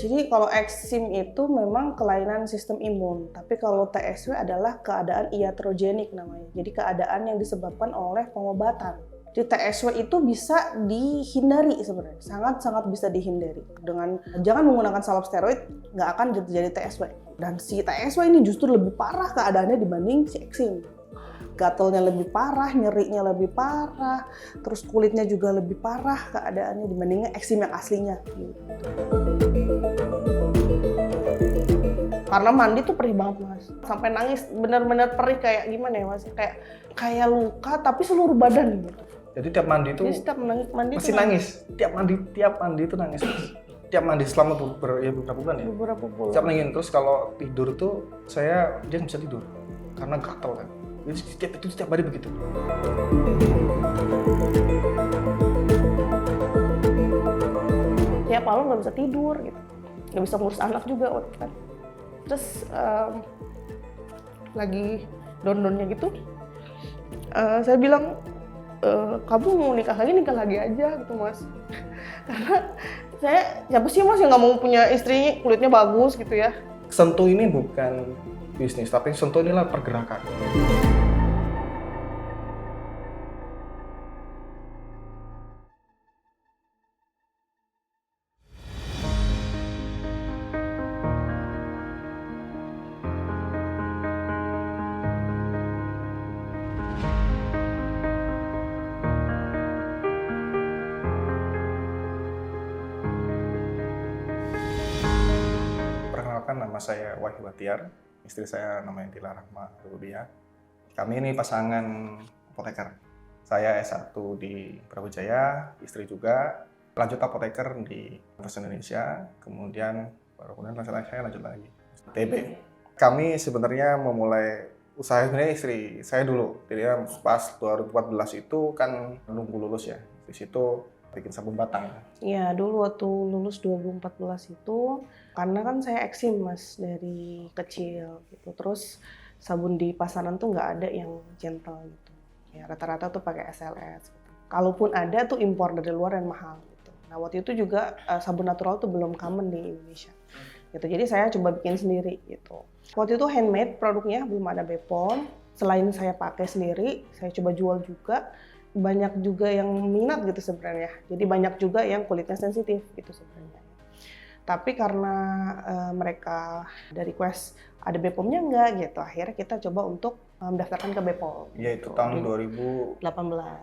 Jadi kalau eksim itu memang kelainan sistem imun, tapi kalau TSW adalah keadaan iatrogenik namanya. Jadi keadaan yang disebabkan oleh pengobatan. Jadi TSW itu bisa dihindari sebenarnya, sangat-sangat bisa dihindari. Dengan jangan menggunakan salep steroid, nggak akan jadi TSW. Dan si TSW ini justru lebih parah keadaannya dibanding si eksim. Gatalnya lebih parah, nyerinya lebih parah, terus kulitnya juga lebih parah keadaannya dibandingnya eksim yang aslinya. Gitu. Karena mandi tuh perih banget mas, sampai nangis, bener-bener perih kayak gimana ya mas, kayak luka tapi seluruh badan gitu. Jadi tiap mandi itu setiap mandi pasti nangis. Tiap mandi itu nangis. Tiap mandi selama beberapa bulan ya. Beberapa bulan. Tiap nangis. Terus kalau tidur tuh dia nggak bisa tidur karena gatal kan. Jadi setiap hari begitu. Tiap malam nggak bisa tidur gitu, nggak bisa ngurus anak juga waktu kan. Terus lagi down-downnya gitu, saya bilang, kamu mau nikah lagi aja gitu mas. Karena siapa sih mas yang nggak mau punya istri kulitnya bagus gitu ya. Sentuh ini bukan bisnis, tapi Sentuh inilah pergerakan. Perkenalkan, nama saya Wahyu Batiar, istri saya namanya Dila Rahma Rubiah. Kami ini pasangan apoteker. Saya S1 di Brawijaya, istri juga lanjut apoteker di Universitas Indonesia, kemudian saya lanjut lagi TB. Kami sebenarnya memulai usaha sebenarnya istri saya dulu. Jadi pas 2014 itu kan nunggu lulus ya. Di situ bikin sabun batang. Iya, dulu waktu lulus 2014 itu, karena kan saya eksim mas dari kecil gitu. Terus sabun di pasaran tuh nggak ada yang gentle gitu. Ya rata-rata tuh pakai SLS. Gitu. Kalaupun ada tuh impor dari luar dan mahal gitu. Nah waktu itu juga sabun natural tuh belum common di Indonesia. Gitu. Jadi saya coba bikin sendiri gitu. Waktu itu handmade produknya, belum ada BPOM. Selain saya pakai sendiri, saya coba jual juga. Banyak juga yang minat gitu sebenarnya. Jadi banyak juga yang kulitnya sensitif gitu sebenarnya. Tapi karena mereka dari request ada BPOM-nya enggak gitu, akhirnya kita coba untuk mendaftarkan ke BPOM. Ya itu tahun 2018.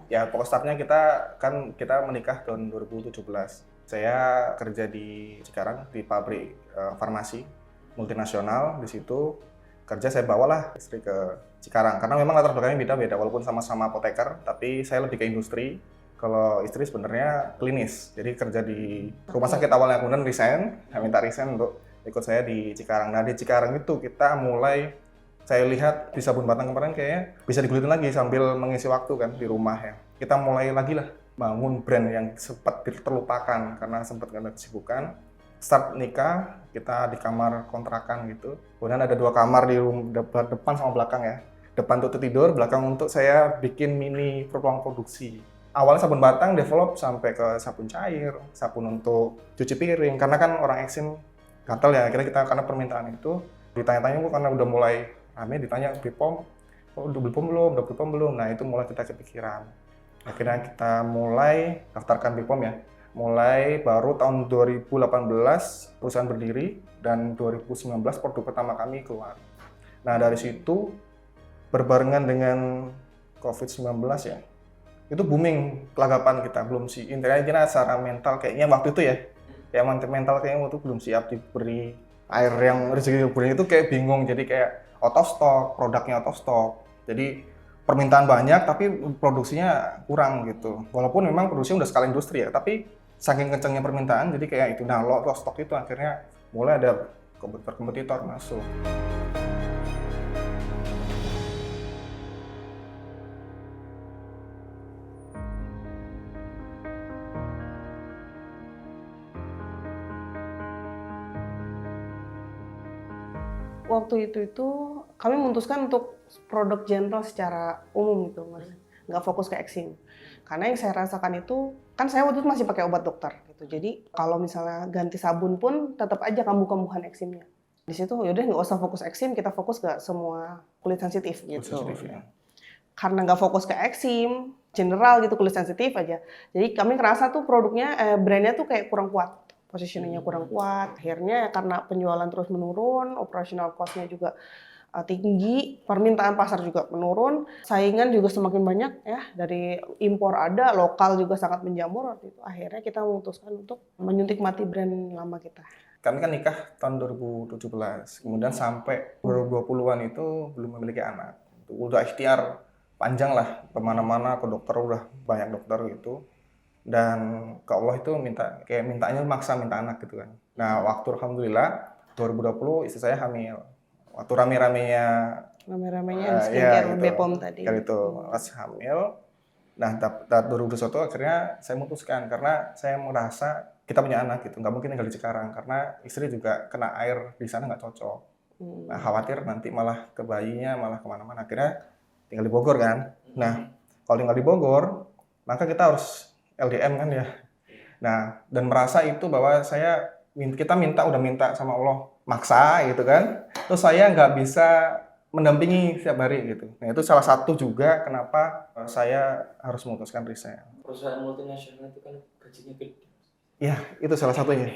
Ya pokok startnya kita menikah tahun 2017. Saya kerja di Cikarang di pabrik farmasi multinasional. Di situ kerja saya bawalah istri ke Cikarang karena memang latar belakangnya beda-beda walaupun sama-sama apoteker, tapi saya lebih ke industri. Kalau istri sebenarnya klinis, jadi kerja di rumah sakit awalnya, kemudian minta resign untuk ikut saya di Cikarang. Nah di Cikarang itu kita mulai, saya lihat di sabun batang kemarin kayaknya bisa digulitin lagi sambil mengisi waktu kan di rumah ya. Kita mulai lagi lah bangun brand yang sempat terlupakan karena sempat kena kesibukan. Start nikah, kita di kamar kontrakan gitu. Kemudian ada 2 kamar di depan sama belakang ya. Depan untuk tidur, belakang untuk saya bikin mini ruang produksi. Awalnya sabun batang develop sampai ke sabun cair, sabun untuk cuci piring. Karena kan orang eksim gatal ya, akhirnya kita karena permintaan itu ditanya-tanya karena udah mulai rame ditanya BPOM, udah BPOM belum. Nah itu mulai kita kepikiran. Akhirnya kita mulai daftarkan BPOM ya. Mulai baru tahun 2018 perusahaan berdiri dan 2019 produk pertama kami keluar. Nah dari situ berbarengan dengan COVID-19 ya, itu booming kelagapan kita, belum sih intinya kita secara mental kayaknya waktu itu ya, kayak mental kayaknya waktu itu belum siap diberi air yang rezeki itu kayak bingung, jadi kayak out of stock, produknya out of stock, jadi permintaan banyak tapi produksinya kurang gitu, walaupun memang produksinya udah skala industri ya, tapi saking kencangnya permintaan jadi kayak itu, nah out of stock itu akhirnya mulai ada kompetitor masuk. Waktu itu kami memutuskan untuk produk gentle secara umum gitu mas, nggak fokus ke eksim. Karena yang saya rasakan itu Kan saya waktu itu masih pakai obat dokter gitu. Jadi kalau misalnya ganti sabun pun tetap aja kambuh-kambuhan eksimnya. Di situ yaudah nggak usah fokus eksim, kita fokus ke semua kulit sensitif gitu. Sensitif, ya. Karena nggak fokus ke eksim, general gitu kulit sensitif aja. Jadi kami ngerasa tuh produknya, brandnya tuh kayak kurang kuat, positioningnya kurang kuat. Akhirnya karena penjualan terus menurun, operational cost-nya juga tinggi, permintaan pasar juga menurun, saingan juga semakin banyak ya, dari impor ada, lokal juga sangat menjamur waktu itu. Akhirnya kita memutuskan untuk menyuntik mati brand lama kita. Kami kan nikah tahun 2017, kemudian sampai 2020-an itu belum memiliki anak. Udah ikhtiar panjang lah, kemana-mana ke dokter, udah banyak dokter gitu. Dan ke Allah itu mintanya maksa minta anak gitu kan. Nah waktu alhamdulillah 2020 istri saya hamil. Waktu rame-ramenya skincare gitu, Bepom tadi. Kali itu pas hamil. Nah 2021 akhirnya saya memutuskan karena saya merasa kita punya anak gitu, nggak mungkin tinggal di Cikarang karena istri juga kena air di sana nggak cocok. Nah khawatir nanti malah ke bayinya malah kemana-mana. Akhirnya tinggal di Bogor kan. Nah kalau tinggal di Bogor maka kita harus LDM kan ya. Nah dan merasa itu bahwa kita udah minta sama Allah maksa gitu kan, terus saya nggak bisa mendampingi setiap hari gitu. Nah itu salah satu juga kenapa saya harus memutuskan resign. Perusahaan multinasional itu kan gajinya gede. Ya itu salah satunya.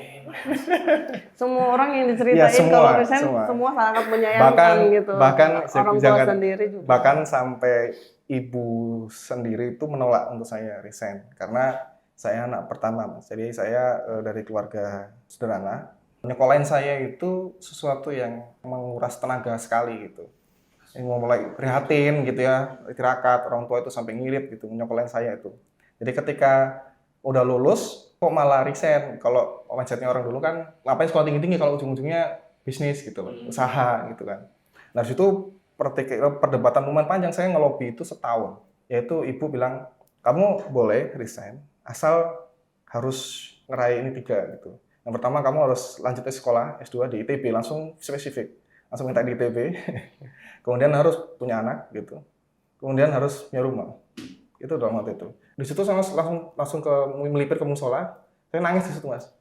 Semua orang yang diceritain kalau resign semua sangat menyayangkan gitu. Bahkan orang tua sendiri juga. Bahkan sampai ibu sendiri itu menolak untuk saya resign karena saya anak pertama, Mas. Jadi saya dari keluarga sederhana. Nyekolahin saya itu sesuatu yang menguras tenaga sekali gitu. Yang mulai prihatin gitu ya, tirakat, orang tua itu sampai ngirit gitu, nyekolahin saya itu. Jadi ketika udah lulus, kok malah resign? Kalau mindsetnya orang dulu kan, ngapain sekolah tinggi-tinggi kalau ujung-ujungnya bisnis gitu, usaha gitu kan. Nah dari situ perdebatan lumayan panjang, saya ngelobi itu setahun. Yaitu ibu bilang, kamu boleh resign, asal harus ngeraih ini 3 gitu. Yang pertama kamu harus lanjut sekolah S2 di ITB, langsung spesifik. Langsung minta di ITB. Kemudian harus punya anak gitu. Kemudian harus punya rumah. Itu dalam waktu itu. Di situ saya langsung melipir ke musola. Saya nangis di situ, Mas.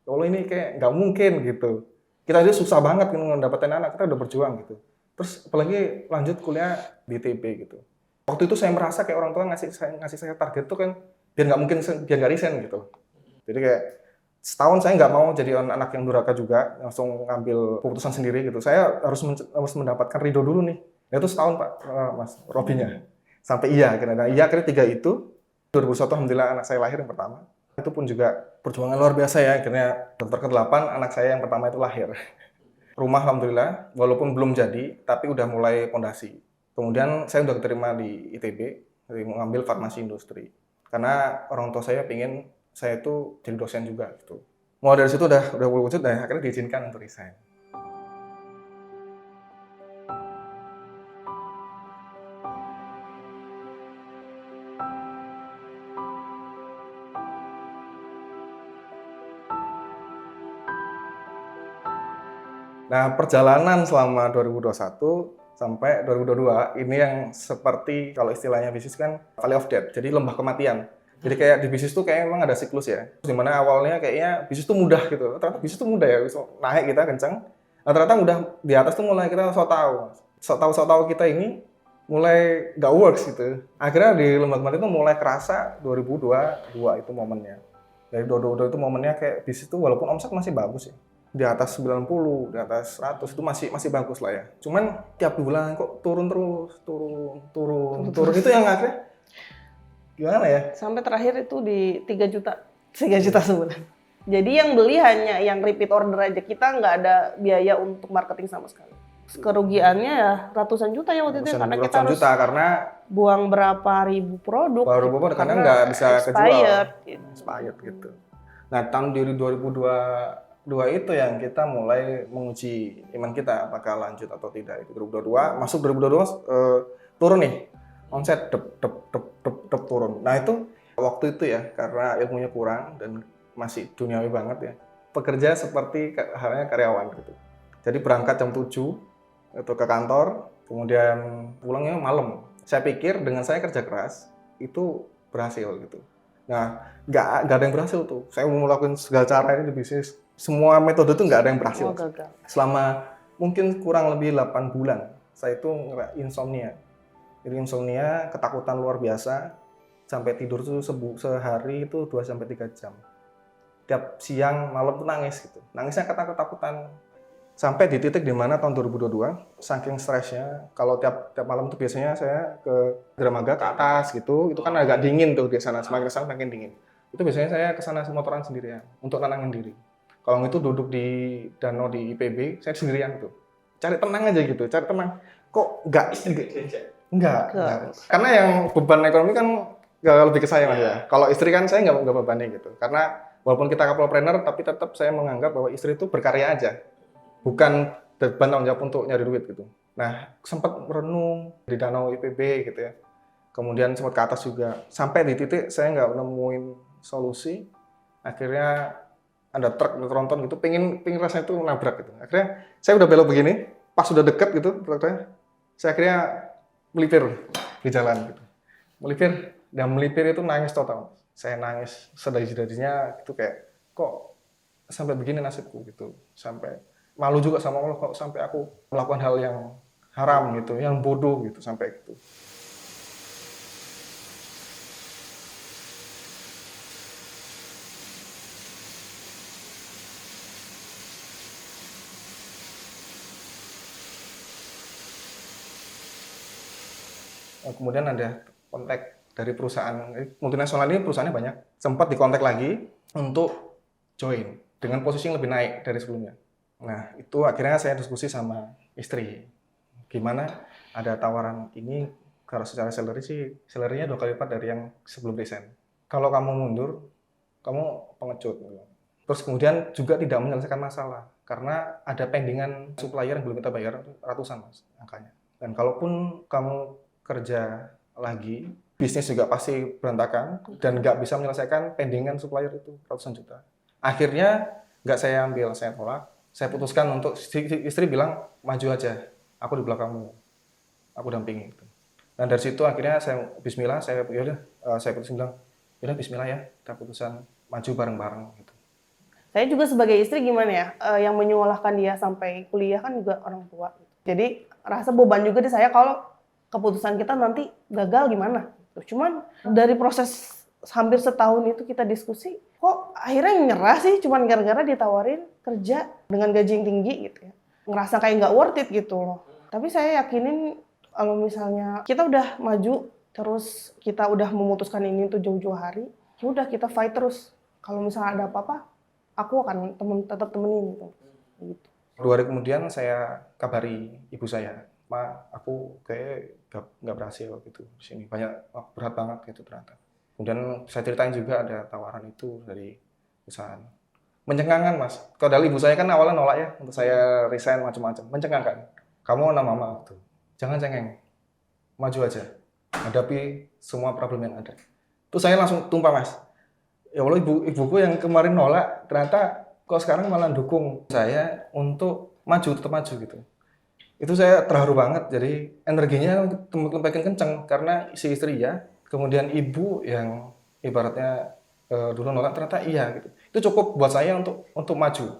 Kalau ini kayak nggak mungkin gitu. Kita aja susah banget mendapatkan anak, kita udah berjuang gitu. Terus apalagi lanjut kuliah di ITB gitu. Waktu itu saya merasa kayak orang tua ngasih saya target tuh kan biar nggak resign gitu. Jadi kayak setahun saya nggak mau jadi anak yang durhaka juga, langsung ngambil keputusan sendiri gitu. Saya harus mendapatkan ridho dulu nih. Nah, itu setahun Pak, Mas, Robinya. Sampai iya, akhirnya 3 itu, 2001 alhamdulillah anak saya lahir yang pertama. Itu pun juga perjuangan luar biasa ya, akhirnya dokter ke-8 anak saya yang pertama itu lahir. Rumah alhamdulillah, walaupun belum jadi, tapi udah mulai pondasi. Kemudian saya udah diterima di ITB, mengambil farmasi industri. Karena orang tua saya pengen saya itu jadi dosen juga gitu. Mulai dari situ udah wujud dan akhirnya diizinkan untuk resign. Nah, perjalanan selama 2021 sampai 2022 ini yang seperti kalau istilahnya bisnis kan valley of death, jadi lembah kematian. Jadi kayak di bisnis tuh kayak memang ada siklus ya. Dimana awalnya kayaknya bisnis tuh mudah gitu. Ternyata bisnis tuh mudah ya, bisa naik kita kencang. Nah, ternyata udah di atas tuh mulai kita sok tahu kita ini mulai nggak works gitu. Akhirnya di lembah kematian itu mulai kerasa 2022 itu momennya. Dari 2022 itu momennya kayak bisnis tuh walaupun omset masih bagus ya. Di atas 90, di atas 100 itu masih bagus lah ya. Cuman tiap bulan kok turun itu yang akhirnya gimana ya? Sampai terakhir itu di 3 juta sebulan. Jadi yang beli hanya yang repeat order aja, kita nggak ada biaya untuk marketing sama sekali. Kerugiannya ya ratusan juta ya waktu itu karena kita harus buang berapa ribu produk. Karena nggak bisa kejual. Expired gitu. Nah tahun 2022 itu yang kita mulai menguji iman kita apakah lanjut atau tidak. 2022 masuk 2022 turun nih. Omset dep turun. Nah itu waktu itu ya karena ilmunya kurang dan masih duniawi banget ya. Pekerja seperti halnya karyawan gitu. Jadi berangkat jam 7 itu ke kantor, kemudian pulangnya malam. Saya pikir dengan saya kerja keras itu berhasil gitu. Nah, nggak ada yang berhasil tuh. Saya mau melakukan segala cara ini di bisnis. Semua metode tuh nggak ada yang berhasil. Oh, gagal. Selama mungkin kurang lebih 8 bulan, saya itu insomnia. Jadi insomnia, ketakutan luar biasa. Sampai tidur tuh sehari itu 2-3 jam. Tiap siang, malam tuh nangis gitu. Nangisnya ketakutan. Sampai di titik dimana tahun 2022, saking stresnya, kalau tiap malam tuh biasanya saya ke Dramaga ke atas gitu, itu kan agak dingin tuh di sana, semakin kesana makin dingin. Itu biasanya saya ke sana motoran sendirian untuk nenangin diri. Kalau itu duduk di danau di IPB, saya sendirian tuh. Cari tenang aja gitu, cari tenang. Kok nggak enggak. Karena yang beban ekonomi kan nggak lebih ke saya Mas ya. Kalau istri kan saya nggak bebannya gitu. Karena walaupun kita couple-planner, tapi tetap saya menganggap bahwa istri itu berkarya aja. Bukan beban tanggung jawab untuk nyari duit gitu. Nah, sempat merenung di danau IPB gitu ya. Kemudian sempat ke atas juga. Sampai di titik saya nggak nemuin solusi. Akhirnya ada truk tronton gitu, pengen rasanya itu nabrak gitu. Akhirnya saya udah belok begini, pas udah deket gitu truknya, saya akhirnya melipir di jalan gitu. Melipir itu nangis total. Saya nangis sedih-sedihnya itu kayak kok sampai begini nasibku gitu. Sampai malu juga sama Allah kok sampai aku melakukan hal yang haram gitu, yang bodoh gitu sampai gitu. Kemudian ada kontak dari perusahaan multinasional ini, perusahaannya banyak. Sempat dikontak lagi untuk join dengan posisi yang lebih naik dari sebelumnya. Nah, itu akhirnya saya diskusi sama istri. Gimana ada tawaran ini, kalau secara salary sih, salary-nya 2 kali lipat dari yang sebelum resign. Kalau kamu mundur, kamu pengecut. Terus kemudian juga tidak menyelesaikan masalah, karena ada pendingan supplier yang belum kita bayar, ratusan Mas, angkanya. Dan kalaupun kamu kerja lagi, bisnis juga pasti berantakan, dan nggak bisa menyelesaikan pendingan supplier itu, ratusan juta. Akhirnya nggak saya ambil, saya tolak. Saya putuskan untuk, istri bilang, maju aja, aku di belakangmu, aku dampingi. Dan dari situ akhirnya saya bismillah, saya putusin bilang, yaudah bismillah ya, kita putusan maju bareng-bareng gitu. Saya juga sebagai istri gimana ya, yang menyuolahkan dia sampai kuliah kan juga orang tua. Jadi rasa beban juga di saya kalau keputusan kita nanti gagal gimana. Cuman dari proses hampir setahun itu kita diskusi, kok akhirnya nyerah sih cuman gara-gara ditawarin kerja dengan gaji yang tinggi gitu ya. Ngerasa kayak nggak worth it gitu loh. Tapi saya yakinin kalau misalnya kita udah maju, terus kita udah memutuskan ini tuh jauh-jauh hari, ya udah kita fight terus. Kalau misalnya ada apa-apa, aku akan tetap temenin gitu. 2 hari kemudian saya kabari ibu saya, Ma, aku kayak nggak berhasil gitu di sini, banyak berat banget gitu ternyata. Kemudian saya ceritain juga ada tawaran itu dari perusahaan. Mencengangkan Mas, kalau ibu saya kan awalnya nolak ya untuk saya resign macam-macam, mencengangkan. Kamu anak mama tuh, jangan cengeng, maju aja, hadapi semua problem yang ada. Terus saya langsung tumpah Mas. Ya Allah, ibuku yang kemarin nolak ternyata kok sekarang malah dukung saya untuk maju, tetap maju gitu. Itu saya terharu banget, jadi energinya makin kenceng karena si istri ya, kemudian ibu yang ibaratnya dulu nolak ternyata iya gitu. Itu cukup buat saya untuk maju.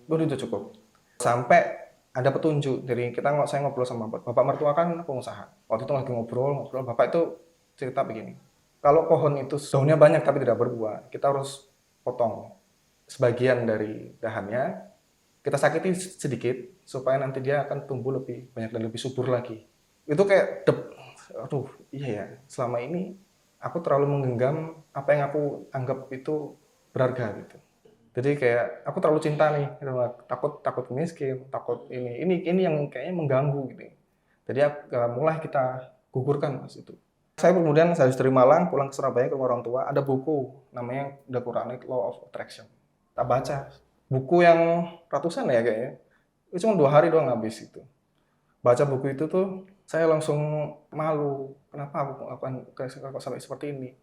Itu cukup. Sampai ada petunjuk dari saya ngobrol sama bapak mertua kan pengusaha. Waktu itu lagi ngobrol, bapak itu cerita begini. Kalau pohon itu daunnya banyak tapi tidak berbuah, kita harus potong sebagian dari dahannya, kita sakiti sedikit supaya nanti dia akan tumbuh lebih banyak dan lebih subur lagi. Itu kayak, aduh iya ya, selama ini aku terlalu menggenggam apa yang aku anggap itu berharga gitu. Jadi kayak aku terlalu cinta nih, takut miskin, takut ini yang kayaknya mengganggu gitu. Jadi mulai kita gugurkan Mas itu. Saya kemudian habis dari Malang pulang ke Surabaya ke orang tua, ada buku namanya The Quranic Law of Attraction. Tak baca, buku yang ratusan ya kayaknya. Itu cuma 2 hari doang habis itu. Baca buku itu tuh saya langsung malu, kenapa aku melakukan sampai seperti ini.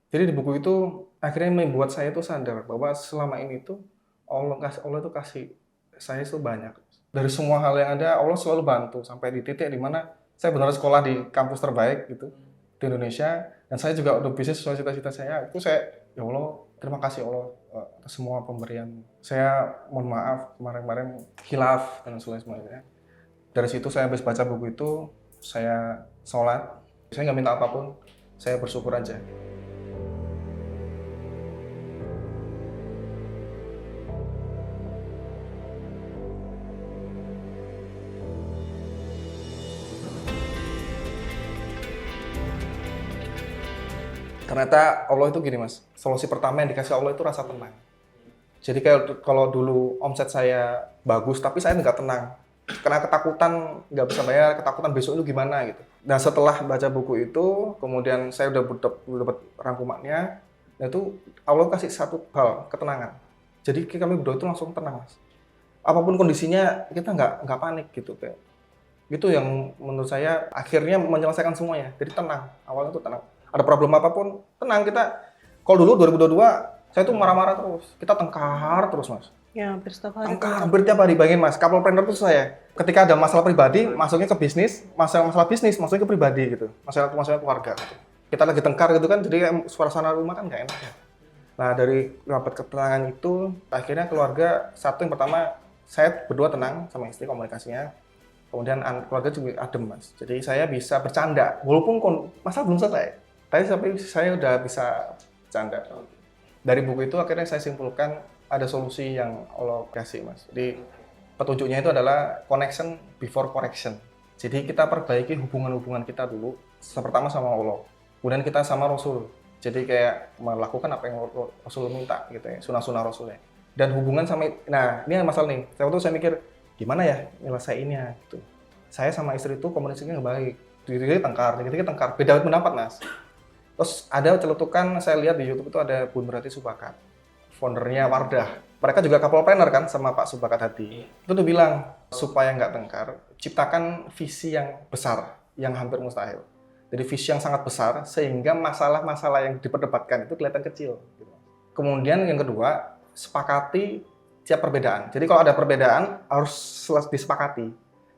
Jadi di buku itu akhirnya membuat saya tuh sadar bahwa selama ini tuh Allah tuh kasih saya tuh banyak. Dari semua hal yang ada Allah selalu bantu sampai di titik di mana saya benar sekolah di kampus terbaik gitu. di Indonesia, dan saya juga udah bisnis sesuai cita-cita saya. Itu saya, ya Allah, terima kasih Allah atas semua pemberian. Saya mohon maaf kemarin-kemarin khilaf dan sebagainya. Dari situ saya habis baca buku itu, saya sholat, saya nggak minta apapun, saya bersyukur aja. Ternyata Allah itu gini mas, solusi pertama yang dikasih Allah itu rasa tenang. Jadi kayak kalau dulu omset saya bagus, tapi saya nggak tenang. Karena ketakutan nggak bisa bayar, ketakutan besok itu gimana gitu. Nah setelah baca buku itu, kemudian saya udah dapat rangkumannya, nah itu Allah kasih satu hal, ketenangan. Jadi kami berdua itu langsung tenang mas. Apapun kondisinya kita nggak panik gitu kayak. Itu yang menurut saya akhirnya menyelesaikan semuanya. Jadi tenang, awalnya itu tenang. Ada problem apapun, tenang kita. Kalau dulu 2022, saya tuh marah-marah terus. Kita tengkar terus mas. Ya, hampir setiap hari. Tengkar, hampir tiap hari. Bayangin mas, couple planner itu saya. Ketika ada masalah pribadi, masuknya ke bisnis. Masalah bisnis, masuknya ke pribadi gitu. Masalah keluarga gitu. Kita lagi tengkar gitu kan, jadi suasana rumah kan nggak enak ya. Nah dari dapat ketenangan itu, akhirnya keluarga, satu yang pertama, saya berdua tenang sama istri komunikasinya. Kemudian keluarga juga adem mas. Jadi saya bisa bercanda, walaupun masalah belum selesai. Tapi saya udah bisa bercanda. Dari buku itu akhirnya saya simpulkan ada solusi yang Allah kasih mas. Jadi petunjuknya itu adalah connection before correction. Jadi kita perbaiki hubungan-hubungan kita dulu. Pertama sama Allah, kemudian kita sama Rasul. Jadi kayak melakukan apa yang Rasul minta gitu ya, sunah-sunah Rasulnya. Dan hubungan sama, nah ini masalah nih. Saya mikir gimana ya nyelesainnya gitu. Saya sama istri itu komunikasinya nggak baik. Dikit-dikit tengkar, beda pendapat mas. Terus ada celetukan, saya lihat di YouTube itu ada Bun Rati Subakat, foundernya Wardah. Mereka juga couple planner kan sama Pak Subakat Hadi. Itu tuh bilang, supaya nggak tengkar, ciptakan visi yang besar, yang hampir mustahil. Jadi visi yang sangat besar, sehingga masalah-masalah yang diperdebatkan itu kelihatan kecil. Kemudian yang kedua, sepakati tiap perbedaan. Jadi kalau ada perbedaan, harus disepakati.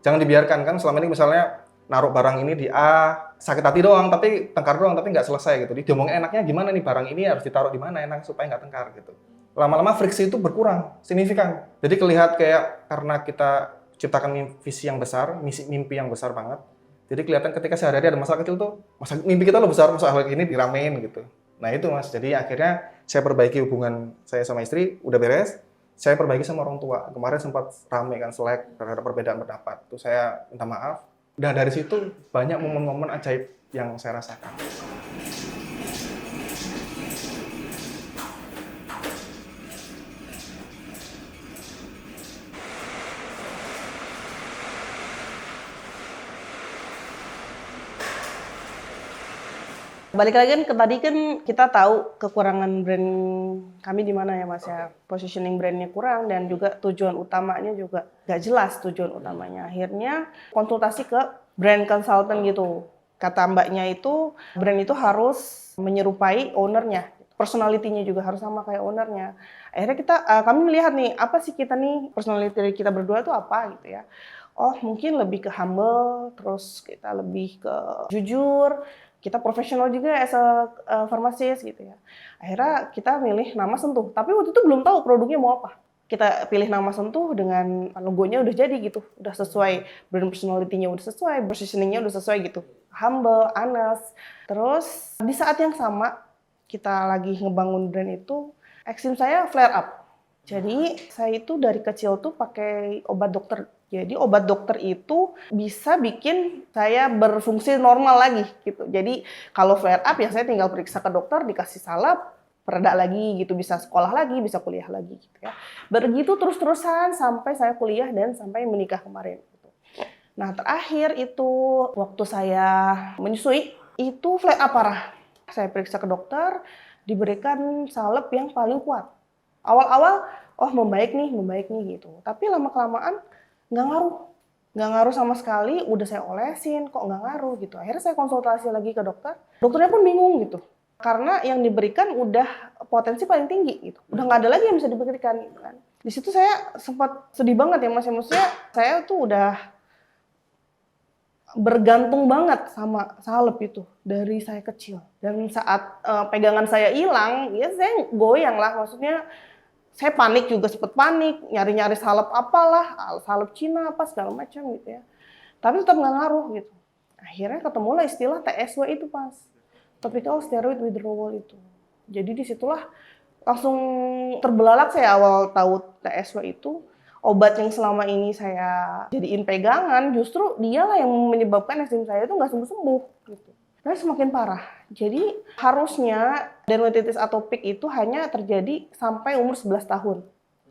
Jangan dibiarkan, kan selama ini misalnya, naruh barang ini di A, sakit hati doang, tapi tengkar doang, tapi nggak selesai gitu. Diomongin enaknya gimana nih, barang ini harus ditaruh di mana enak supaya nggak tengkar gitu. Lama-lama friksi itu berkurang, signifikan. Jadi kelihatan kayak karena kita ciptakan visi yang besar, mimpi yang besar banget. Jadi kelihatan ketika sehari-hari ada masalah kecil tuh, mimpi kita lo besar, masalah ini diramein gitu. Nah itu mas, jadi akhirnya saya perbaiki hubungan saya sama istri, udah beres. Saya perbaiki sama orang tua. Kemarin sempat rame kan, selek terhadap perbedaan pendapat. Itu saya minta maaf. Dan dari situ banyak momen-momen ajaib yang saya rasakan. Balik lagi kan ke tadi kan kita tahu kekurangan brand kami di mana ya mas ya. Positioning brandnya kurang dan juga tujuan utamanya juga nggak jelas tujuan utamanya. Akhirnya konsultasi ke brand consultant gitu. Kata mbaknya itu brand itu harus menyerupai ownernya. Personality-nya juga harus sama kayak ownernya. Akhirnya kami melihat nih apa sih kita nih personality kita berdua itu apa gitu ya. Oh mungkin lebih ke humble, terus kita lebih ke jujur. Kita profesional juga as a pharmacist gitu ya. Akhirnya kita milih nama Sentuh. Tapi waktu itu belum tahu produknya mau apa. Kita pilih nama Sentuh dengan logonya udah jadi gitu. Udah sesuai, brand personality-nya udah sesuai, positioning-nya udah sesuai gitu. Humble, honest. Terus di saat yang sama, kita lagi ngebangun brand itu, eksim saya flare up. Jadi saya itu dari kecil tuh pakai obat dokter. Jadi obat dokter itu bisa bikin saya berfungsi normal lagi gitu. Jadi kalau flare up ya saya tinggal periksa ke dokter, dikasih salep, pereda lagi gitu, bisa sekolah lagi, bisa kuliah lagi gitu ya. Begitu terus-terusan sampai saya kuliah dan sampai menikah kemarin gitu. Nah, terakhir itu waktu saya menyusui itu flare up parah. Saya periksa ke dokter, diberikan salep yang paling kuat. Awal-awal oh membaik nih gitu. Tapi lama-kelamaan nggak ngaruh sama sekali, udah saya olesin, kok nggak ngaruh gitu. Akhirnya saya konsultasi lagi ke dokter, dokternya pun bingung gitu. Karena yang diberikan udah potensi paling tinggi gitu. Udah nggak ada lagi yang bisa diberikan gitu kan. Di situ saya sempat sedih banget ya mas, maksudnya saya tuh udah bergantung banget sama salep itu dari saya kecil. Dan saat pegangan saya hilang, ya saya goyang lah. Maksudnya saya panik juga, sempet panik, nyari-nyari salep apalah, salep Cina apa segala macam gitu ya. Tapi tetap nggak ngaruh gitu. Akhirnya ketemulah istilah TSW itu pas, topical steroid withdrawal itu. Jadi disitulah langsung terbelalak saya awal tahu TSW itu. Obat yang selama ini saya jadiin pegangan, justru dialah yang menyebabkan eksim saya itu nggak sembuh-sembuh gitu. Dan semakin parah. Jadi harusnya dermatitis atopik itu hanya terjadi sampai umur 11 tahun.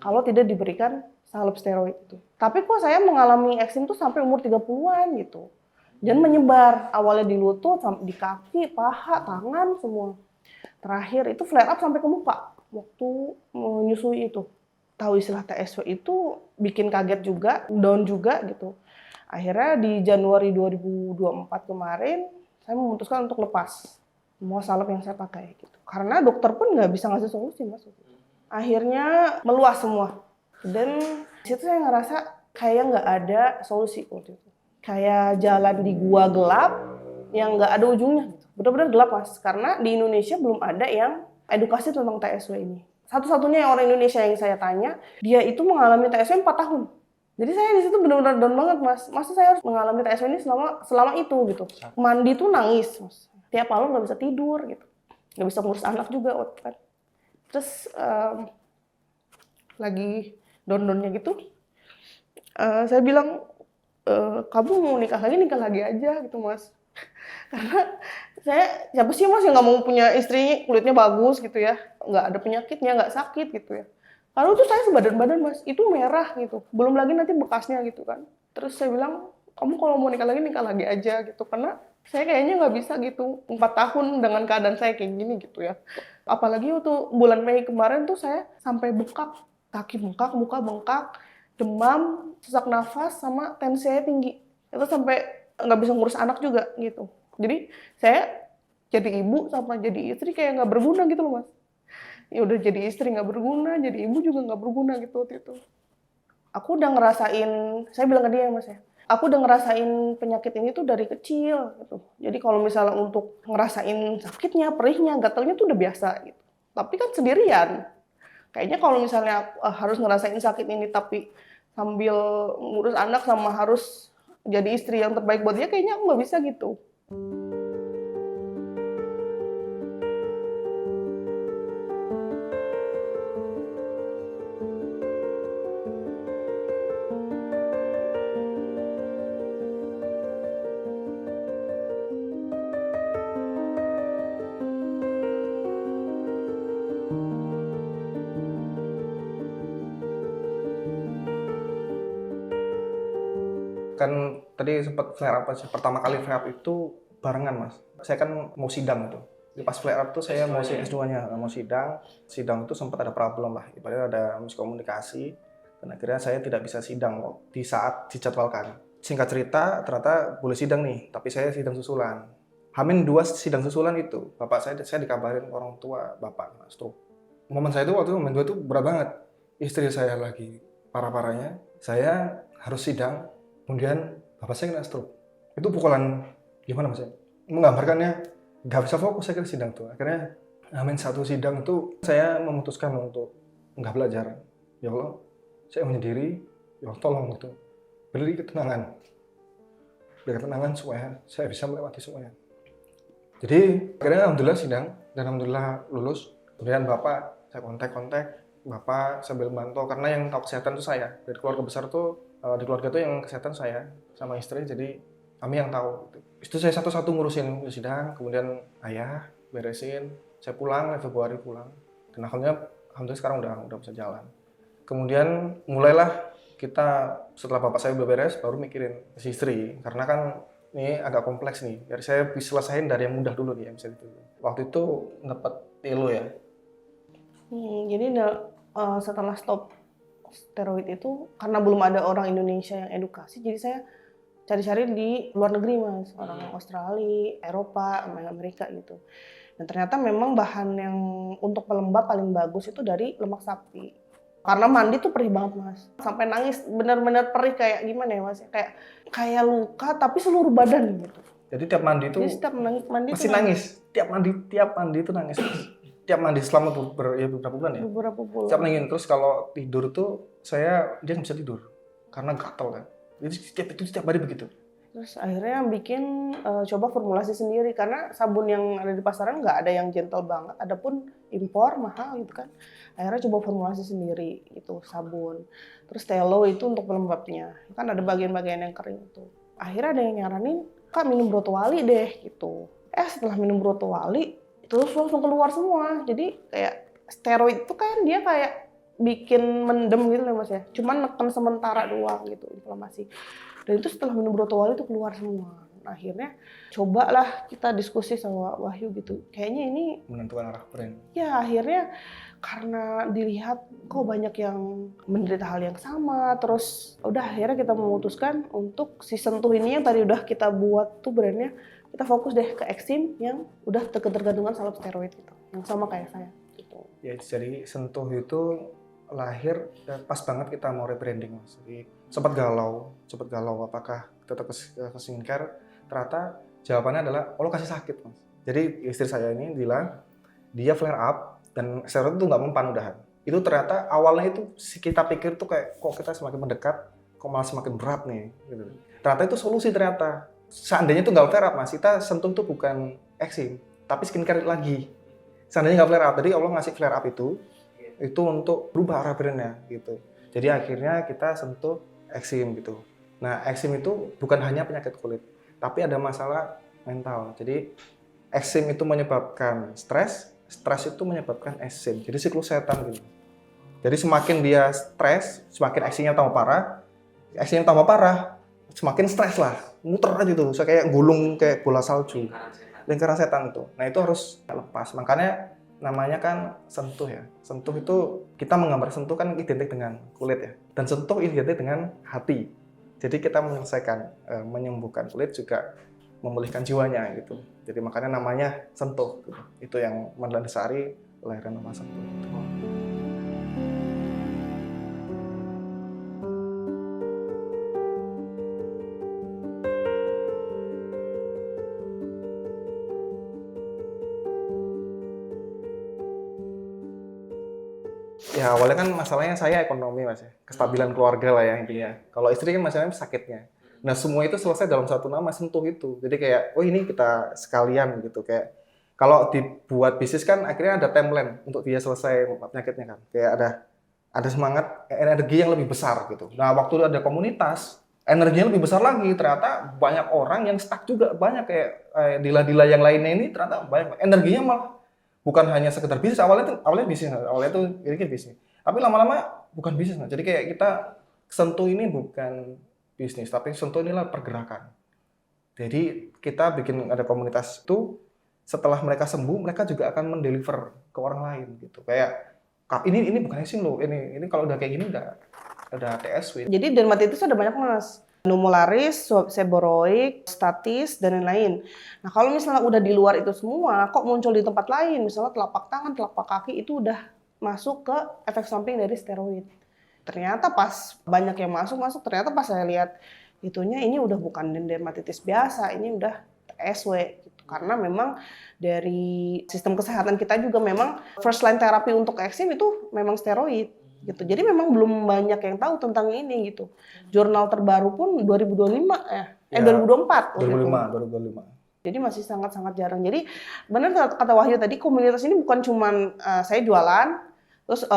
Kalau tidak diberikan salep steroid itu. Tapi kok saya mengalami eksim tuh sampai umur 30-an gitu. Dan menyebar, awalnya di lutut, di kaki, paha, tangan, semua. Terakhir itu flare up sampai ke muka waktu menyusui itu. Tahu istilah TSW itu bikin kaget juga, down juga gitu. Akhirnya di Januari 2024 kemarin, saya memutuskan untuk lepas semua salep yang saya pakai gitu. Karena dokter pun nggak bisa ngasih solusi, Mas. Akhirnya meluas semua. Dan di situ saya ngerasa kayak nggak ada solusi waktu itu. Kayak jalan di gua gelap yang nggak ada ujungnya gitu. Benar-benar gelap, Mas. Karena di Indonesia belum ada yang edukasi tentang TSW ini. Satu-satunya orang Indonesia yang saya tanya, dia itu mengalami TSW 4 tahun. Jadi saya di situ benar-benar down banget, Mas. Masa saya harus mengalami TSW ini selama itu gitu. Mandi tuh nangis, Mas. Tiap malam nggak bisa tidur gitu. Nggak bisa ngurus anak juga waktu kan. Terus lagi down-downnya gitu, saya bilang, kamu mau nikah lagi aja gitu, Mas. Karena siapa sih, Mas, yang nggak mau punya istri kulitnya bagus gitu ya, nggak ada penyakitnya, nggak sakit gitu ya. Lalu tuh saya sebadan-badan, Mas, itu merah gitu, belum lagi nanti bekasnya gitu kan. Terus saya bilang, kamu kalau mau nikah lagi aja gitu, karena saya kayaknya nggak bisa gitu 4 tahun dengan keadaan saya kayak gini gitu ya. Apalagi waktu bulan Mei kemarin tuh saya sampai bengkak, kaki bengkak, muka bengkak, demam, sesak nafas, sama tensi saya tinggi. Itu sampai nggak bisa ngurus anak juga gitu. Jadi saya jadi ibu sama jadi istri kayak nggak berguna gitu loh, Mas. Ya udah jadi istri nggak berguna, jadi ibu juga nggak berguna gitu waktu itu. Aku udah ngerasain, saya bilang ke dia, Mas ya, aku udah ngerasain penyakit ini tuh dari kecil gitu. Jadi kalau misalnya untuk ngerasain sakitnya, perihnya, gatalnya tuh udah biasa gitu. Tapi kan sendirian. Kayaknya kalau misalnya harus ngerasain sakit ini tapi sambil ngurus anak sama harus jadi istri yang terbaik buat dia, kayaknya aku nggak bisa gitu. Kan tadi sempat flare up, pertama kali flare up itu barengan, Mas. Saya kan mau sidang itu. Jadi pas flare up tuh saya mau S2-nya, mau sidang. Sidang itu sempat ada problem lah, ibaratnya ada miskomunikasi, dan akhirnya saya tidak bisa sidang di saat dijadwalkan. Singkat cerita, ternyata boleh sidang nih, tapi saya sidang susulan. Hamin 2 sidang susulan itu, bapak saya dikabarin orang tua bapak stroke. Momen saya itu waktu itu Hamin 2 itu berat banget. Istri saya lagi parah-parahnya, saya harus sidang. Kemudian bapak saya kena stroke. Itu pukulan gimana, Mas? Menggambarkannya nggak bisa fokus saya ke sidang tuh. Akhirnya Hamin 1 sidang itu saya memutuskan untuk nggak belajar. Ya Allah, saya menyendiri. Ya Allah, tolong gitu. Beri ketenangan. Beri ketenangan supaya saya bisa melewati semuanya. Jadi akhirnya alhamdulillah sidang dan alhamdulillah lulus. Kemudian bapak saya kontak bapak sambil bantu karena yang tahu kesehatan itu saya. Dari keluarga besar tuh di keluarga itu yang kesehatan saya sama istri, jadi kami yang tahu. Itu saya satu-satu ngurusin sidang, kemudian ayah beresin, saya pulang, Februari pulang, dan alhamdulillah sekarang udah bisa jalan. Kemudian mulailah kita setelah bapak saya udah beres, baru mikirin si istri, karena kan ini agak kompleks nih. Jadi saya bisa selesaiin dari yang mudah dulu nih, yang bisa itu. Waktu itu dapat telo ya. Jadi setelah stop steroid itu, karena belum ada orang Indonesia yang edukasi, jadi saya cari-cari di luar negeri, Mas, orang Australia, Eropa, Amerika gitu. Dan ternyata memang bahan yang untuk pelembab paling bagus itu dari lemak sapi. Karena mandi tuh perih banget Mas. Sampai nangis, bener-bener perih kayak gimana ya Mas? Kayak luka tapi seluruh badan gitu. Jadi tiap mandi tuh Jadi setiap mandi mesti tuh nangis. Tiap mandi itu nangis. Tiap mandi selama beberapa bulan ya. Beberapa bulan. Setiap nangis. Terus kalau tidur tuh dia nggak bisa tidur karena gatel kan. Jadi setiap hari begitu. Terus akhirnya bikin coba formulasi sendiri karena sabun yang ada di pasaran nggak ada yang gentle banget, adapun impor mahal gitu kan. Akhirnya coba formulasi sendiri itu sabun. Terus Telo itu untuk pelembabnya, kan ada bagian-bagian yang kering itu. Akhirnya ada yang nyaranin, Kak minum Brotowali deh gitu. Setelah minum Brotowali terus langsung keluar semua. Jadi kayak steroid itu kan dia kayak bikin mendem gitu loh Mas ya. Cuman neken sementara doang gitu inflamasi. Dan itu setelah minum Brotowali itu keluar semua. Nah, akhirnya cobalah kita diskusi sama Wahyu gitu. Kayaknya ini menentukan arah brand. Ya akhirnya karena dilihat kok banyak yang menderita hal yang sama, terus udah akhirnya kita memutuskan untuk si Sentuh ini yang tadi udah kita buat tuh brandnya, kita fokus deh ke Exim yang udah ketergantungan sama steroid gitu, yang sama kayak saya gitu. Ya jadi Sentuh itu lahir pas banget kita mau rebranding Mas. Jadi sempat galau apakah tetap ke skincare. Ternyata jawabannya adalah lo kasih sakit Mas. Jadi istri saya ini bilang dia flare up dan steroid itu nggak mempan udahan. Itu ternyata awalnya itu kita pikir tuh kayak kok kita semakin mendekat kok malah semakin berat nih gitu. Ternyata itu solusi ternyata. Seandainya itu nggak flare up Mas, kita Sentuh tuh bukan Exim tapi skincare lagi. Seandainya nggak flare up, jadi Allah ngasih flare up itu untuk berubah arah brandnya gitu. Jadi akhirnya kita Sentuh Exim gitu. Nah Exim itu bukan hanya penyakit kulit, tapi ada masalah mental. Jadi Exim itu menyebabkan stres itu menyebabkan eksim. Jadi siklus setan gitu. Jadi semakin dia stres, semakin eksimnya tambah parah, semakin stres lah. Muter aja tuh, kayak gulung kayak bola salju. Lingkaran setan itu. Nah itu harus lepas. Makanya namanya kan Sentuh ya. Sentuh itu kita menggambar Sentuh kan identik dengan kulit ya. Dan Sentuh identik dengan hati. Jadi kita menyembuhkan kulit juga memulihkan jiwanya gitu. Jadi makanya namanya Sentuh gitu. Itu yang mendasari lahiran nama Sentuh gitu. Ya awalnya kan masalahnya saya ekonomi Mas ya. Kestabilan keluarga lah ya intinya. Kalau istri kan masalahnya sakitnya. Nah semua itu selesai dalam satu nama Sentuh itu. Jadi kayak oh ini kita sekalian gitu kayak kalau dibuat bisnis kan akhirnya ada timeline untuk dia selesai penyakitnya kan. Kayak ada semangat energi yang lebih besar gitu. Nah waktu ada komunitas energinya lebih besar lagi. Ternyata banyak orang yang stuck juga banyak kayak dila-dila yang lainnya ini ternyata banyak energinya malah bukan hanya sekedar bisnis. Awalnya bisnis, awalnya itu bisnis. Tapi lama-lama bukan bisnis. Jadi kayak kita Sentuh ini bukan bisnis, tapi Sentuh inilah pergerakan. Jadi kita bikin ada komunitas itu, setelah mereka sembuh, mereka juga akan mendeliver ke orang lain gitu. Kayak ini bukan Exim loh, ini kalau udah kayak gini udah TSW. Jadi dermatitis ada banyak Mas. Numularis, seboroik, statis, dan lain-lain. Nah kalau misalnya udah di luar itu semua, kok muncul di tempat lain, misalnya telapak tangan, telapak kaki, itu udah masuk ke efek samping dari steroid. Ternyata pas banyak yang masuk, ternyata pas saya lihat itunya ini udah bukan dermatitis biasa, ini udah TSW. Gitu. Karena memang dari sistem kesehatan kita juga memang first line terapi untuk eksim itu memang steroid. Gitu. Jadi memang belum banyak yang tahu tentang ini gitu. Jurnal terbaru pun 2025 2024. 2025. Jadi masih sangat-sangat jarang. Jadi benar kata Wahyu tadi komunitas ini bukan cuman saya jualan terus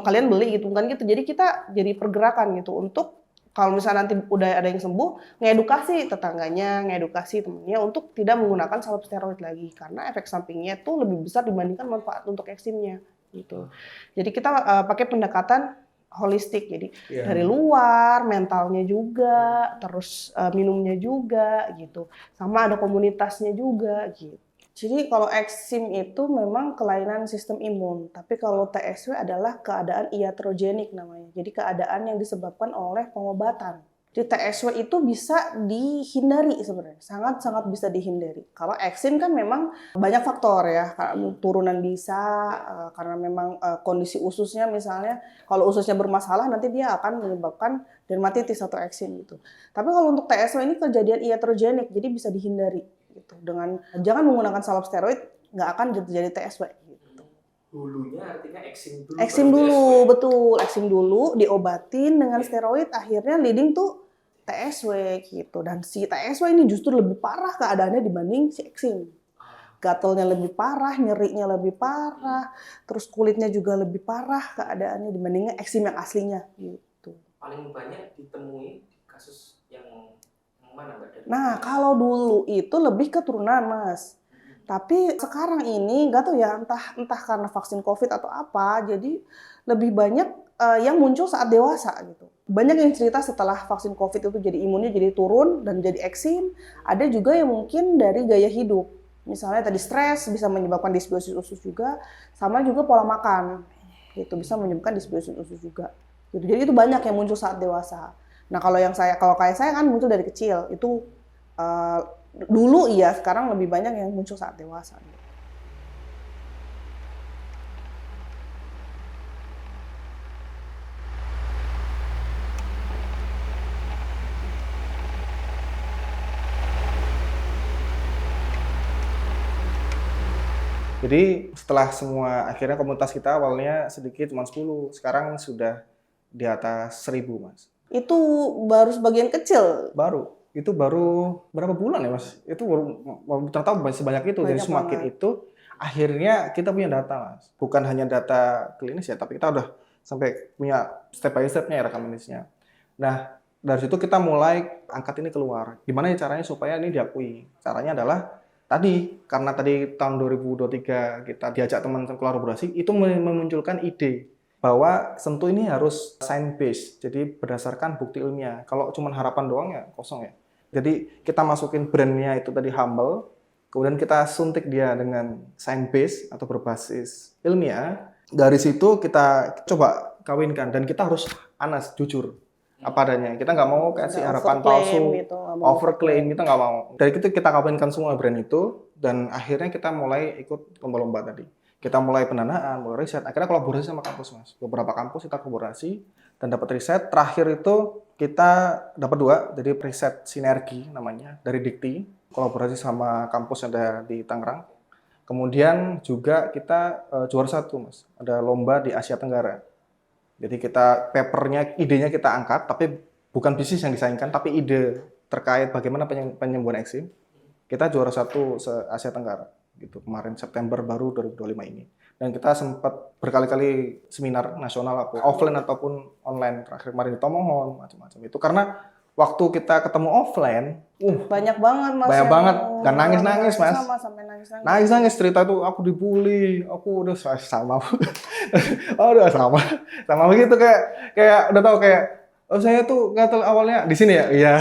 kalian beli gitu kan gitu. Jadi kita jadi pergerakan gitu untuk kalau misalnya nanti udah ada yang sembuh, ngedukasi tetangganya, ngedukasi temennya untuk tidak menggunakan salep steroid lagi karena efek sampingnya itu lebih besar dibandingkan manfaat untuk eksimnya. Gitu. Jadi kita pakai pendekatan holistik, jadi dari luar, mentalnya juga, terus minumnya juga, gitu. Sama ada komunitasnya juga, gitu. Jadi kalau eksim itu memang kelainan sistem imun, tapi kalau TSW adalah keadaan iatrogenik namanya. Jadi keadaan yang disebabkan oleh pengobatan. Di TSW itu bisa dihindari sebenarnya, sangat-sangat bisa dihindari. Kalau eksim kan memang banyak faktor ya, turunan bisa, karena memang kondisi ususnya misalnya, kalau ususnya bermasalah nanti dia akan menyebabkan dermatitis atau eksim gitu. Tapi kalau untuk TSW ini kejadian iatrogenik, jadi bisa dihindari gitu. Dengan jangan menggunakan salep steroid, nggak akan jadi TSW. Hulunya artinya eksim dulu. Eksim baru dulu, TSW. betul. Eksim dulu, diobatin dengan steroid, akhirnya leading tuh TSW gitu. Dan si TSW ini justru lebih parah keadaannya dibanding si eksim. Gatalnya lebih parah, nyerinya lebih parah, terus kulitnya juga lebih parah keadaannya dibandingnya eksim yang aslinya gitu. Paling banyak ditemui di kasus yang mana Mbak? Nah, kalau dulu itu lebih keturunan, Mas. Tapi sekarang ini nggak tahu ya, entah karena vaksin COVID atau apa, jadi lebih banyak yang muncul saat dewasa gitu. Banyak yang cerita setelah vaksin COVID itu jadi imunnya jadi turun dan jadi eksim. Ada juga yang mungkin dari gaya hidup. Misalnya tadi stres bisa menyebabkan disbiosis usus juga, sama juga pola makan. Gitu bisa menyebabkan disbiosis usus juga. Gitu. Jadi itu banyak yang muncul saat dewasa. Nah, kalau kayak saya kan muncul dari kecil, itu dulu iya, sekarang lebih banyak yang muncul saat dewasa. Jadi setelah semua akhirnya komunitas kita awalnya sedikit cuma 10, sekarang sudah di atas 1000 Mas. Itu baru sebagian kecil. Itu baru berapa bulan ya Mas? Itu baru ternyata sebanyak itu. Jadi semakin Banget. itu akhirnya kita punya data Mas. Bukan hanya data klinis ya, tapi kita udah sampai punya step by step-nya ya rekam medisnya. Nah, dari situ kita mulai angkat ini keluar. Gimana ya caranya supaya ini diakui? Caranya adalah tadi, karena tadi tahun 2023 kita diajak teman-teman kolaborasi, itu memunculkan ide bahwa Sentuh ini harus science based, jadi berdasarkan bukti ilmiah. Kalau cuma harapan doang ya kosong ya. Jadi kita masukin brandnya itu tadi humble, kemudian kita suntik dia dengan science based atau berbasis ilmiah. Dari situ kita coba kawinkan dan kita harus honest, jujur apa adanya. Kita nggak mau kasih harapan palsu, gitu, overclaim, kita nggak mau. Dari itu kita kawinkan semua brand itu dan akhirnya kita mulai ikut lomba-lomba tadi. Kita mulai pendanaan, mulai riset, akhirnya kolaborasi sama kampus Mas. Beberapa kampus kita kolaborasi dan dapat riset. Terakhir itu kita dapat 2, jadi riset sinergi namanya dari Dikti, kolaborasi sama kampus yang ada di Tangerang. Kemudian juga kita juara 1 Mas, ada lomba di Asia Tenggara. Jadi kita papernya, idenya kita angkat, tapi bukan bisnis yang disaingkan, tapi ide terkait bagaimana penyembuhan eksim. Kita juara 1 se-Asia Tenggara. Gitu kemarin September baru 2025 ini, dan kita sempat berkali-kali seminar nasional offline ataupun online, terakhir kemarin di Tomohon macam-macam itu karena waktu kita ketemu offline banyak banget Mas, banyak banget dan nangis Mas, sampai nangis cerita itu aku dibully, aku udah sama udah sama begitu kayak udah tahu kayak saya tuh gatel awalnya di sini ya, iya.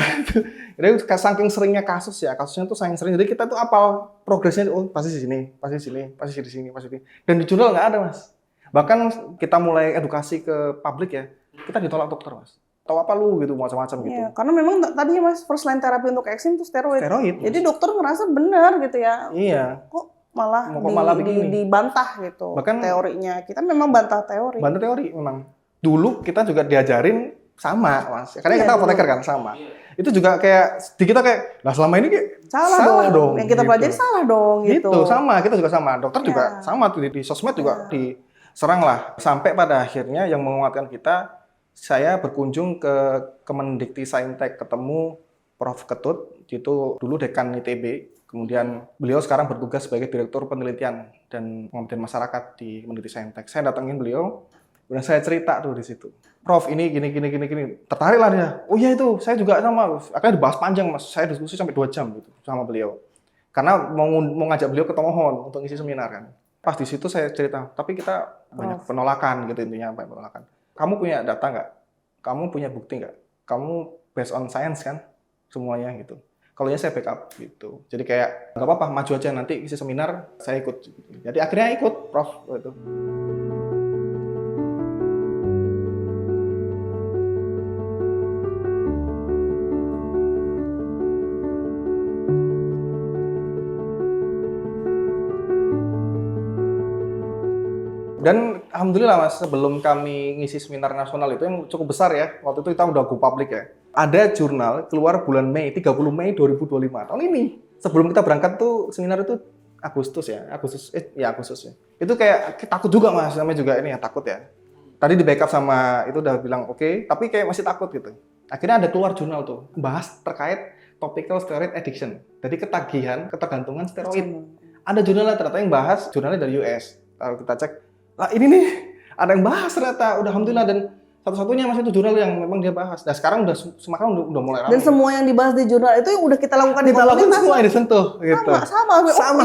Jadi saking seringnya kasusnya tuh saking sering. Jadi kita tuh apal progresnya, pasti di sini, pasti di sini. Dan di jurnal nggak ada Mas. Bahkan kita mulai edukasi ke publik ya, kita ditolak dokter Mas. Tahu apa lu gitu, macam-macam gitu. Iya, karena memang tadi Mas first line terapi untuk eksim itu steroid. Jadi dokter ngerasa benar gitu ya. Iya. Kok malah dibantah gitu. Bahkan teorinya. Kita memang bantah teori. Memang. Dulu kita juga diajarin sama Mas. Karena kita apoteker kan sama. Itu juga kayak di kita kayak selama ini kayak salah dong. Yang kita pelajari salah dong gitu. Sama, kita juga sama. Dokter juga sama tuh di sosmed juga diserang lah. Sampai pada akhirnya yang menguatkan kita, saya berkunjung ke Kemendikti Saintek, ketemu Prof. Ketut, itu dulu dekan ITB. Kemudian beliau sekarang bertugas sebagai Direktur Penelitian dan Pengabdian Masyarakat di Kemendikti Saintek. Saya datengin beliau, kemudian saya cerita tuh di situ. Prof, ini gini. Tertarik lah dia. Oh iya itu, saya juga sama. Akhirnya dibahas panjang Mas. Saya diskusi sampai 2 jam gitu sama beliau. Karena mau ngajak beliau ke Tomohon untuk ngisi seminar kan. Pas di situ saya cerita, tapi kita banyak penolakan gitu intinya, banyak penolakan. Kamu punya data nggak? Kamu punya bukti nggak? Kamu based on science kan? Semuanya gitu. Kalau ya saya backup gitu. Jadi kayak nggak apa-apa, maju aja nanti isi seminar, saya ikut. Jadi akhirnya ikut Prof gitu. Dan alhamdulillah Mas, sebelum kami ngisi seminar nasional itu yang cukup besar ya, waktu itu kita udah go public ya. Ada jurnal keluar bulan Mei, 30 Mei 2025, tahun ini. Sebelum kita berangkat tuh seminar itu Agustus ya, Agustus ya. Itu kayak takut juga Mas, namanya juga ini ya takut ya. Tadi di backup sama itu udah bilang oke, tapi kayak masih takut gitu. Akhirnya ada keluar jurnal tuh, bahas terkait topical steroid addiction. Jadi ketagihan, ketergantungan steroid. Ada jurnalnya ternyata yang bahas, jurnalnya dari US. Kalau kita cek, lah ini nih, ada yang bahas ternyata, udah alhamdulillah, dan satu-satunya masih itu jurnal yang memang dia bahas. Nah sekarang semakin udah mulai ramai. Dan semua yang dibahas di jurnal itu yang udah kita lakukan di kita lakukan komunitas, semua yang disentuh gitu. sama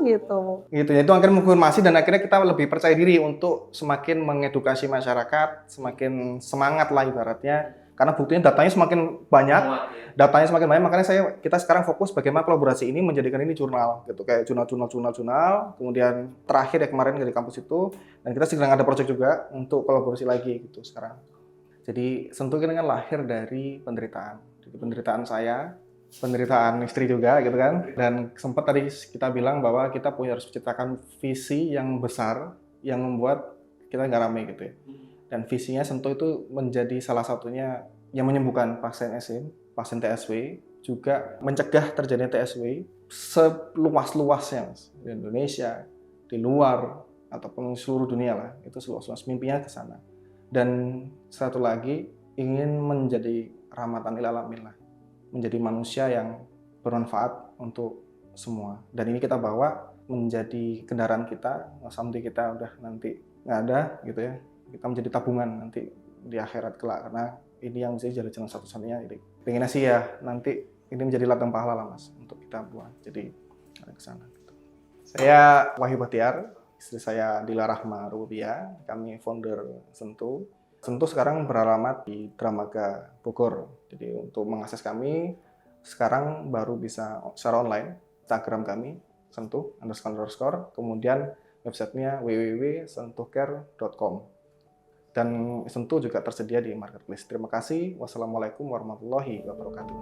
gitu. Gitu ya, itu akhirnya mengkonfirmasi dan akhirnya kita lebih percaya diri untuk semakin mengedukasi masyarakat, semakin semangat lah ibaratnya. Karena buktinya datanya semakin banyak, makanya kita sekarang fokus bagaimana kolaborasi ini menjadikan ini jurnal gitu, kayak jurnal. Kemudian terakhir ya kemarin dari kampus itu, dan kita sedang ada proyek juga untuk kolaborasi lagi gitu sekarang. Jadi Sentuh ini kan lahir dari penderitaan. Jadi penderitaan saya, penderitaan istri juga gitu kan. Dan sempat tadi kita bilang bahwa kita harus menciptakan visi yang besar yang membuat kita nggak rame gitu ya. Dan visinya Sentuh itu menjadi salah satunya yang menyembuhkan pasien SM, pasien TSW, juga mencegah terjadinya TSW seluas-luasnya di Indonesia, di luar, ataupun seluruh dunia lah. Itu seluas-luas mimpinya ke sana. Dan satu lagi, ingin menjadi rahmatan lil alamin lah. Menjadi manusia yang bermanfaat untuk semua. Dan ini kita bawa menjadi kendaraan kita, sampai kita udah nanti nggak ada gitu ya. Kita menjadi tabungan nanti di akhirat kelak, karena ini yang menjadi jalan satu-satunya. Jadi pengennya sih ya nanti ini menjadi ladang pahala lah Mas untuk kita buat. Jadi ada ke sana. Saya Wahyu Bahtiar, istri saya Dila Rahma Rubia, kami founder Sentuh. Sentuh sekarang beralamat di Dramaga Bogor. Jadi untuk mengakses kami sekarang baru bisa secara online. Instagram kami sentuh__, kemudian websitenya www.sentuhcare.com. Dan Sentuh juga tersedia di marketplace. Terima kasih. Wassalamualaikum warahmatullahi wabarakatuh.